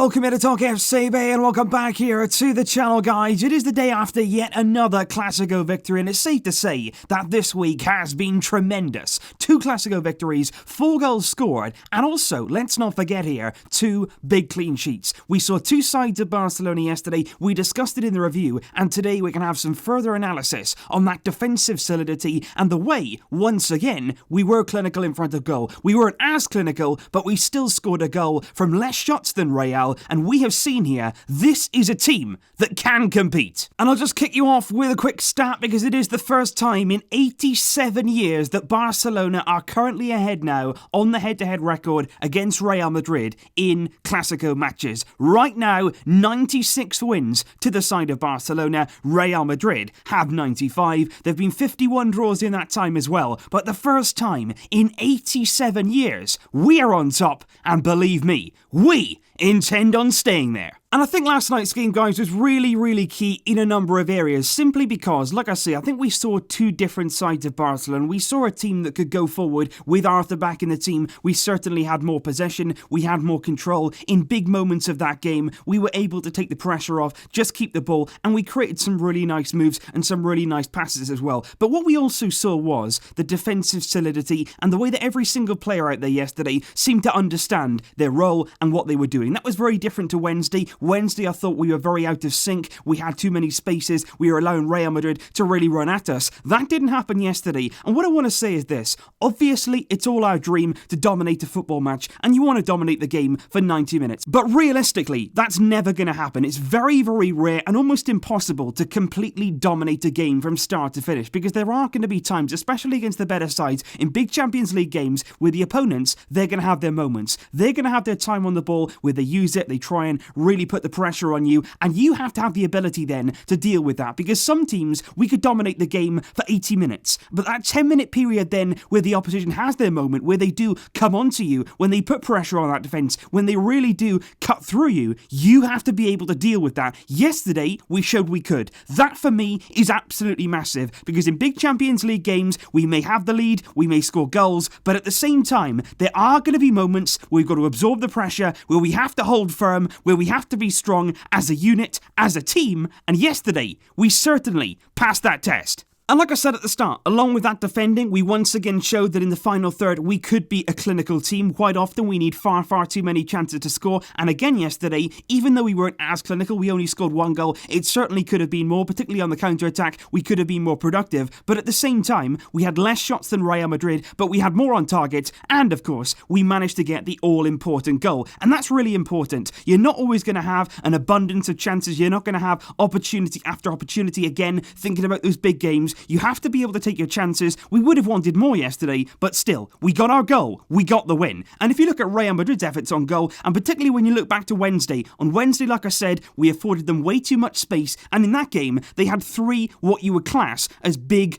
Welcome to TalkFCB and welcome back here to the channel, guys. It is the day after yet another Clásico victory, and it's safe to say that this week has been tremendous. 2 Clásico victories, 4 goals scored, and also, let's not forget here, 2 big clean sheets. We saw 2 sides of Barcelona yesterday, we discussed it in the review, and today we can have some further analysis on that defensive solidity and the way, once again, we were clinical in front of goal. We weren't as clinical, but we still scored a goal from less shots than Real. And we have seen here, this is a team that can compete. And I'll just kick you off with a quick stat because it is the first time in 87 years that Barcelona are currently ahead now on the head-to-head record against Real Madrid in Clásico matches. Right now, 96 wins to the side of Barcelona. Real Madrid have 95. There have been 51 draws in that time as well. But the first time in 87 years, we are on top. And believe me, we intend on staying there. And I think last night's game, guys, was really key in a number of areas, simply because, like I say, I think we saw 2 different sides of Barcelona. We saw a team that could go forward with Arthur back in the team. We certainly had more possession, we had more control. In big moments of that game, we were able to take the pressure off, just keep the ball, and we created some really nice moves and some really nice passes as well. But what we also saw was the defensive solidity and the way that every single player out there yesterday seemed to understand their role and what they were doing. That was very different to Wednesday. Wednesday, I thought we were very out of sync. We had too many spaces. We were allowing Real Madrid to really run at us. That didn't happen yesterday. And what I want to say is this. Obviously, it's all our dream to dominate a football match, and you want to dominate the game for 90 minutes. But realistically, that's never going to happen. It's very rare and almost impossible to completely dominate a game from start to finish, because there are going to be times, especially against the better sides, in big Champions League games, where the opponents, they're going to have their moments. They're going to have their time on the ball, where they use it, they try and really put the pressure on you, and you have to have the ability then to deal with that, because some teams, we could dominate the game for 80 minutes, but that 10-minute period then where the opposition has their moment, where they do come onto you, when they put pressure on that defence, when they really do cut through you, you have to be able to deal with that. Yesterday, we showed we could. That for me is absolutely massive, because in big Champions League games, we may have the lead, we may score goals, but at the same time, there are going to be moments where we've got to absorb the pressure, where we have to hold firm, where we have to be strong as a unit, as a team, and yesterday, we certainly passed that test. And like I said at the start, along with that defending, we once again showed that in the final third, we could be a clinical team. Quite often, we need far too many chances to score. And again yesterday, even though we weren't as clinical, we only scored 1 goal. It certainly could have been more, particularly on the counter-attack. We could have been more productive. But at the same time, we had less shots than Real Madrid, but we had more on target. And of course, we managed to get the all-important goal. And that's really important. You're not always going to have an abundance of chances. You're not going to have opportunity after opportunity. Again, thinking about those big games, you have to be able to take your chances. We would have wanted more yesterday, but still, we got our goal. We got the win. And if you look at Real Madrid's efforts on goal, and particularly when you look back to Wednesday, on Wednesday, like I said, we afforded them way too much space, and in that game, they had 3 what you would class as big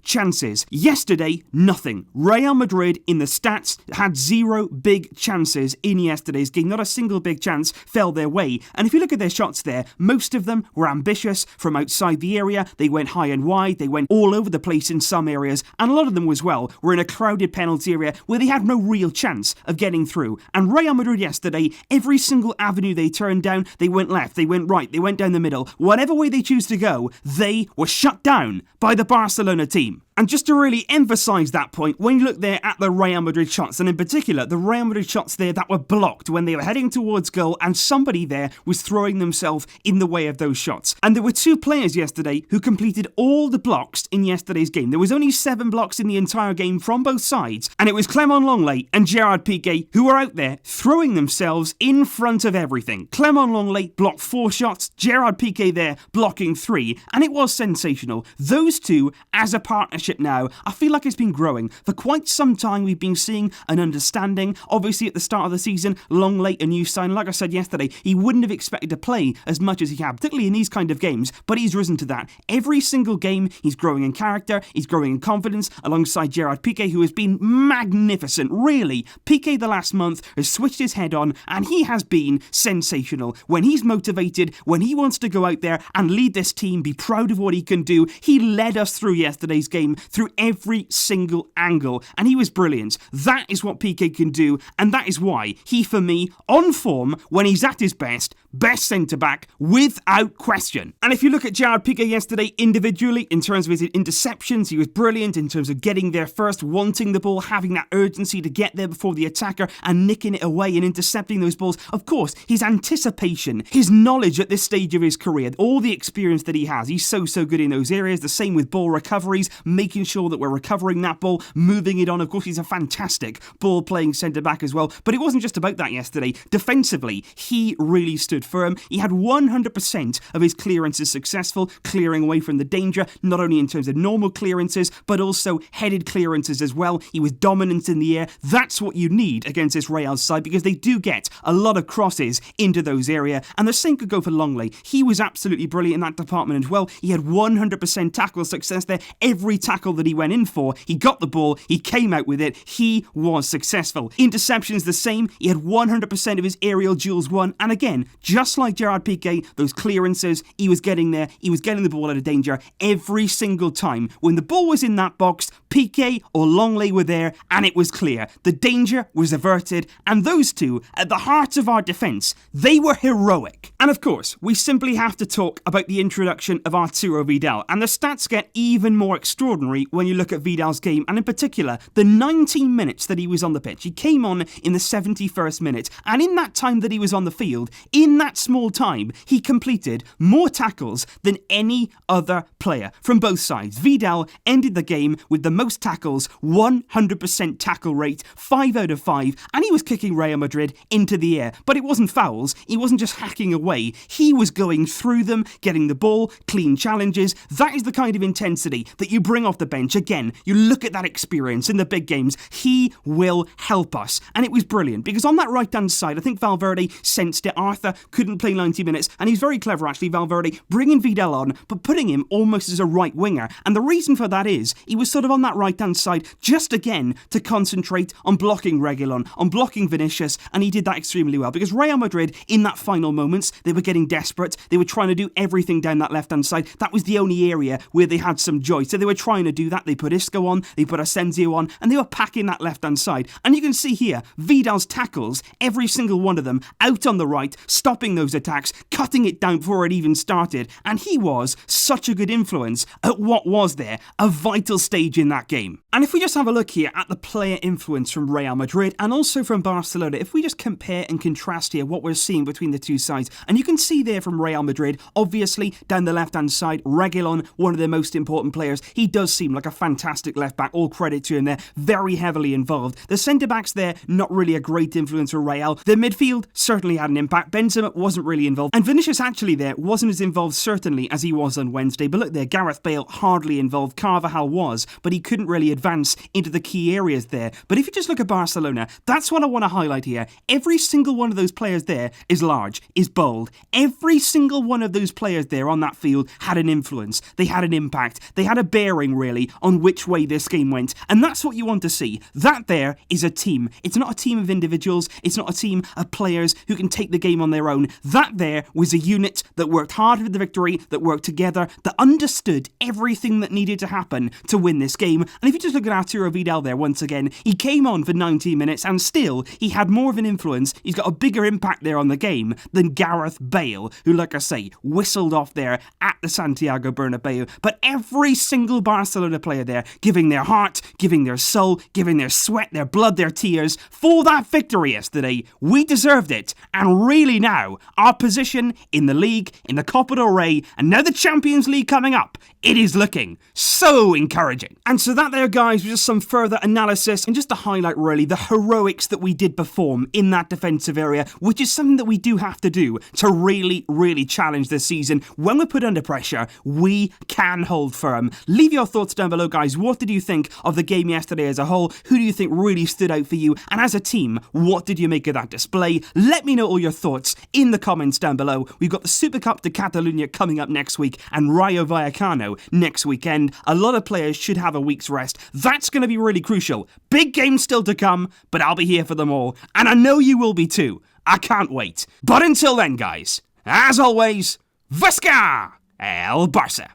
chances. Yesterday, nothing. Real Madrid, in the stats, had 0 big chances in yesterday's game. Not a single big chance fell their way. And if you look at their shots there, most of them were ambitious from outside the area. They went high and wide. They went all over the place in some areas, and a lot of them as well were in a crowded penalty area where they had no real chance of getting through. And Real Madrid yesterday, every single avenue they turned down, they went left, they went right, they went down the middle. Whatever way they choose to go, they were shut down by the Barcelona team. And just to really emphasise that point, when you look there at the Real Madrid shots, and in particular, the Real Madrid shots there that were blocked when they were heading towards goal, and somebody there was throwing themselves in the way of those shots. And there were 2 players yesterday who completed all the blocks in yesterday's game. There was only 7 blocks in the entire game from both sides, and it was Clément Lenglet and Gerard Piqué who were out there throwing themselves in front of everything. Clément Lenglet blocked 4 shots, Gerard Piqué there blocking 3, and it was sensational. Those 2, as a partnership now, I feel like it's been growing. For quite some time, we've been seeing an understanding. Obviously, at the start of the season, Lenglet, a new sign, like I said yesterday, he wouldn't have expected to play as much as he had, particularly in these kind of games, but he's risen to that. Every single game, he's growing in character, he's growing in confidence, alongside Gerard Piqué, who has been magnificent, really. Piqué the last month has switched his head on, and he has been sensational. When he's motivated, when he wants to go out there and lead this team, be proud of what he can do, he led us through yesterday's game game through every single angle, and he was brilliant. That is what Piqué can do, and that is why he, for me, on form, when he's at his best centre-back, without question. And if you look at Gerard Piqué yesterday individually, in terms of his interceptions, he was brilliant in terms of getting there first, wanting the ball, having that urgency to get there before the attacker, and nicking it away and intercepting those balls. Of course, his anticipation, his knowledge at this stage of his career, all the experience that he has, he's so good in those areas. The same with ball recoveries, making sure that we're recovering that ball, moving it on. Of course, he's a fantastic ball-playing centre-back as well, but it wasn't just about that yesterday. Defensively, he really stood firm. He had 100% of his clearances successful, clearing away from the danger, not only in terms of normal clearances, but also headed clearances as well. He was dominant in the air. That's what you need against this Real side, because they do get a lot of crosses into those areas, and the same could go for Lenglet. He was absolutely brilliant in that department as well. He had 100% tackle success there. Every tackle that he went in for, he got the ball, he came out with it, he was successful. Interceptions the same. He had 100% of his aerial duels won, and again, just like Gerard Piqué, those clearances, he was getting there, he was getting the ball out of danger every single time. When the ball was in that box, Piqué or Lenglet were there, and it was clear. The danger was averted, and those two, at the heart of our defence, they were heroic. And of course, we simply have to talk about the introduction of Arturo Vidal, and the stats get even more extraordinary when you look at Vidal's game, and in particular, the 19 minutes that he was on the pitch. He came on in the 71st minute, and in that time that he was on the field, in that small time, he completed more tackles than any other player from both sides. Vidal ended the game with the most tackles, 100% tackle rate, 5 out of 5, and he was kicking Real Madrid into the air. But it wasn't fouls, he wasn't just hacking away, he was going through them, getting the ball, clean challenges. That is the kind of intensity that you bring off the bench. Again, you look at that experience in the big games, he will help us. And it was brilliant, because on that right-hand side, I think Valverde sensed it. Arthur couldn't play 90 minutes, and he's very clever actually, Valverde, bringing Vidal on, but putting him almost as a right winger. And the reason for that is, he was sort of on that right-hand side, just again, to concentrate on blocking Reguilón, on blocking Vinicius, and he did that extremely well, because Real Madrid, in that final moments, they were getting desperate, they were trying to do everything down that left-hand side. That was the only area where they had some joy, so they were trying to do that. They put Isco on, they put Asensio on, and they were packing that left-hand side. And you can see here, Vidal's tackles, every single one of them, out on the right, stopping those attacks, cutting it down before it even started, and he was such a good influence at what was there, a vital stage in that game. And if we just have a look here at the player influence from Real Madrid and also from Barcelona, if we just compare and contrast here what we're seeing between the two sides, and you can see there from Real Madrid, obviously down the left-hand side, Reguilón, one of their most important players. He does seem like a fantastic left-back, all credit to him there, very heavily involved. The centre-backs there, not really a great influence for Real. The midfield certainly had an impact. Benzema wasn't really involved, and Vinicius actually there wasn't as involved certainly as he was on Wednesday. But look there, Gareth Bale hardly involved. Carvajal was, but he couldn't really advance into the key areas there. But if you just look at Barcelona, that's what I want to highlight here. Every single one of those players there is large, is bold. Every single one of those players there on that field had an influence. They had an impact. They had a bearing really on which way this game went. And that's what you want to see. That there is a team. It's not a team of individuals. It's not a team of players who can take the game on their own. That there was a unit that worked hard for the victory, that worked together, that understood everything that needed to happen to win this game. And if you just look at Arturo Vidal there once again, he came on for 90 minutes and still he had more of an influence. He's got a bigger impact there on the game than Gareth Bale, who, like I say, whistled off there at the Santiago Bernabéu. But every single Barcelona player there giving their heart, giving their soul, giving their sweat, their blood, their tears for that victory yesterday. We deserved it. And really now, our position in the league, in the Copa del Rey, and now the Champions League coming up, it is looking so encouraging. And so that there, guys, was just some further analysis and just to highlight really the heroics that we did perform in that defensive area, which is something that we do have to do to really challenge this season. When we're put under pressure, we can hold firm. Leave your thoughts down below, guys. What did you think of the game yesterday as a whole? Who do you think really stood out for you? And as a team, what did you make of that display? Let me know all your thoughts in the comments down below. We've got the Super Cup de Catalunya coming up next week and Rayo Vallecano next weekend. A lot of players should have a week's rest. That's going to be really crucial. Big games still to come, but I'll be here for them all. And I know you will be too. I can't wait. But until then, guys, as always, Visca el Barça!